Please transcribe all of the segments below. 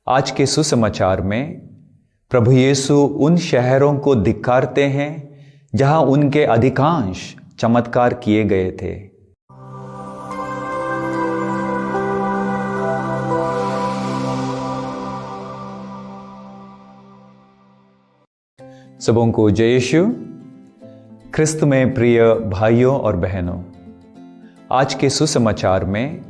आज के सुसमाचार में प्रभु यीशु उन शहरों को धिक्कारते हैं जहां उनके अधिकांश चमत्कार किए गए थे। सबों को जय यीशु। ख्रिस्त में प्रिय भाइयों और बहनों, आज के सुसमाचार में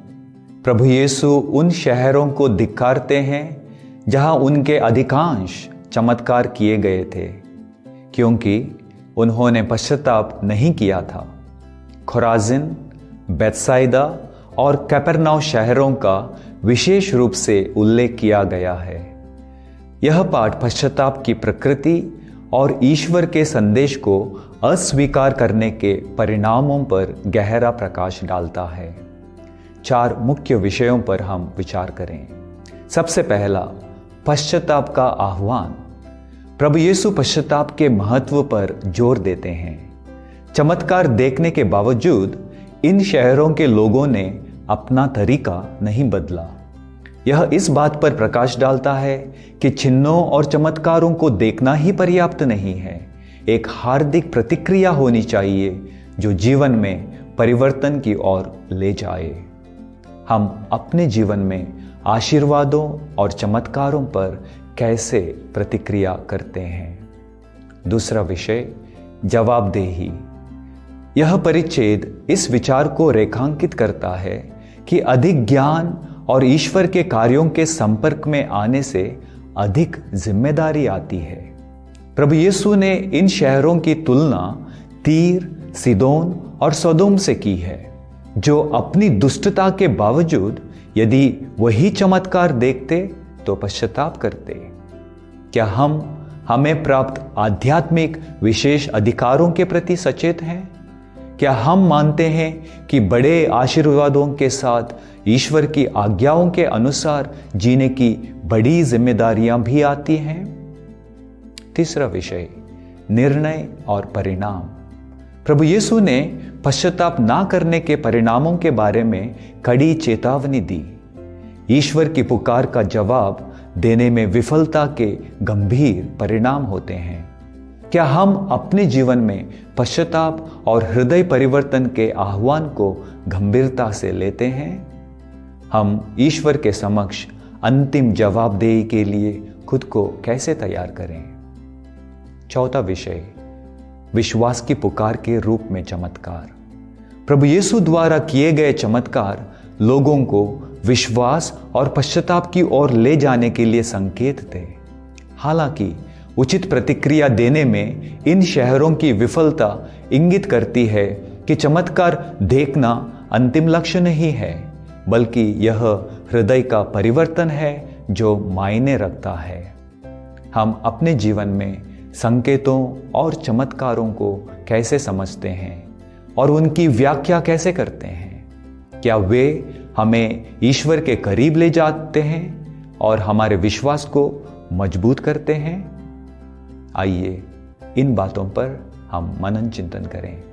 प्रभु यीशु उन शहरों को धिक्कारते हैं जहां उनके अधिकांश चमत्कार किए गए थे, क्योंकि उन्होंने पश्चाताप नहीं किया था। खुराजिन, बेतसाइदा और कफरनहूम शहरों का विशेष रूप से उल्लेख किया गया है। यह पाठ पश्चाताप की प्रकृति और ईश्वर के संदेश को अस्वीकार करने के परिणामों पर गहरा प्रकाश डालता है। 4 मुख्य विषयों पर हम विचार करें। सबसे पहला, पश्चाताप का आह्वान। प्रभु यीशु पश्चाताप के महत्व पर जोर देते हैं। चमत्कार देखने के बावजूद इन शहरों के लोगों ने अपना तरीका नहीं बदला। यह इस बात पर प्रकाश डालता है कि चिन्हों और चमत्कारों को देखना ही पर्याप्त नहीं है। एक हार्दिक प्रतिक्रिया होनी चाहिए जो जीवन में परिवर्तन की ओर ले जाए। हम अपने जीवन में आशीर्वादों और चमत्कारों पर कैसे प्रतिक्रिया करते हैं। दूसरा विषय, जवाबदेही। यह परिच्छेद इस विचार को रेखांकित करता है कि अधिक ज्ञान और ईश्वर के कार्यों के संपर्क में आने से अधिक जिम्मेदारी आती है। प्रभु यीशु ने इन शहरों की तुलना तीर, सीदोन और सदोम से की है, जो अपनी दुष्टता के बावजूद यदि वही चमत्कार देखते तो पश्चाताप करते। क्या हम हमें प्राप्त आध्यात्मिक विशेष अधिकारों के प्रति सचेत हैं? क्या हम मानते हैं कि बड़े आशीर्वादों के साथ ईश्वर की आज्ञाओं के अनुसार जीने की बड़ी जिम्मेदारियां भी आती हैं? तीसरा विषय, निर्णय और परिणाम। प्रभु यीशु ने पश्चाताप ना करने के परिणामों के बारे में कड़ी चेतावनी दी। ईश्वर की पुकार का जवाब देने में विफलता के गंभीर परिणाम होते हैं। क्या हम अपने जीवन में पश्चाताप और हृदय परिवर्तन के आह्वान को गंभीरता से लेते हैं? हम ईश्वर के समक्ष अंतिम जवाबदेही के लिए खुद को कैसे तैयार करें? चौथा विषय, विश्वास की पुकार के रूप में चमत्कार। प्रभु यीशु द्वारा किए गए चमत्कार लोगों को विश्वास और पश्चाताप की ओर ले जाने के लिए संकेत थे। हालांकि उचित प्रतिक्रिया देने में इन शहरों की विफलता इंगित करती है कि चमत्कार देखना अंतिम लक्ष्य नहीं है, बल्कि यह हृदय का परिवर्तन है जो मायने रखता है। हम अपने जीवन में संकेतों और चमत्कारों को कैसे समझते हैं और उनकी व्याख्या कैसे करते हैं? क्या वे हमें ईश्वर के करीब ले जाते हैं और हमारे विश्वास को मजबूत करते हैं? आइए इन बातों पर हम मनन चिंतन करें।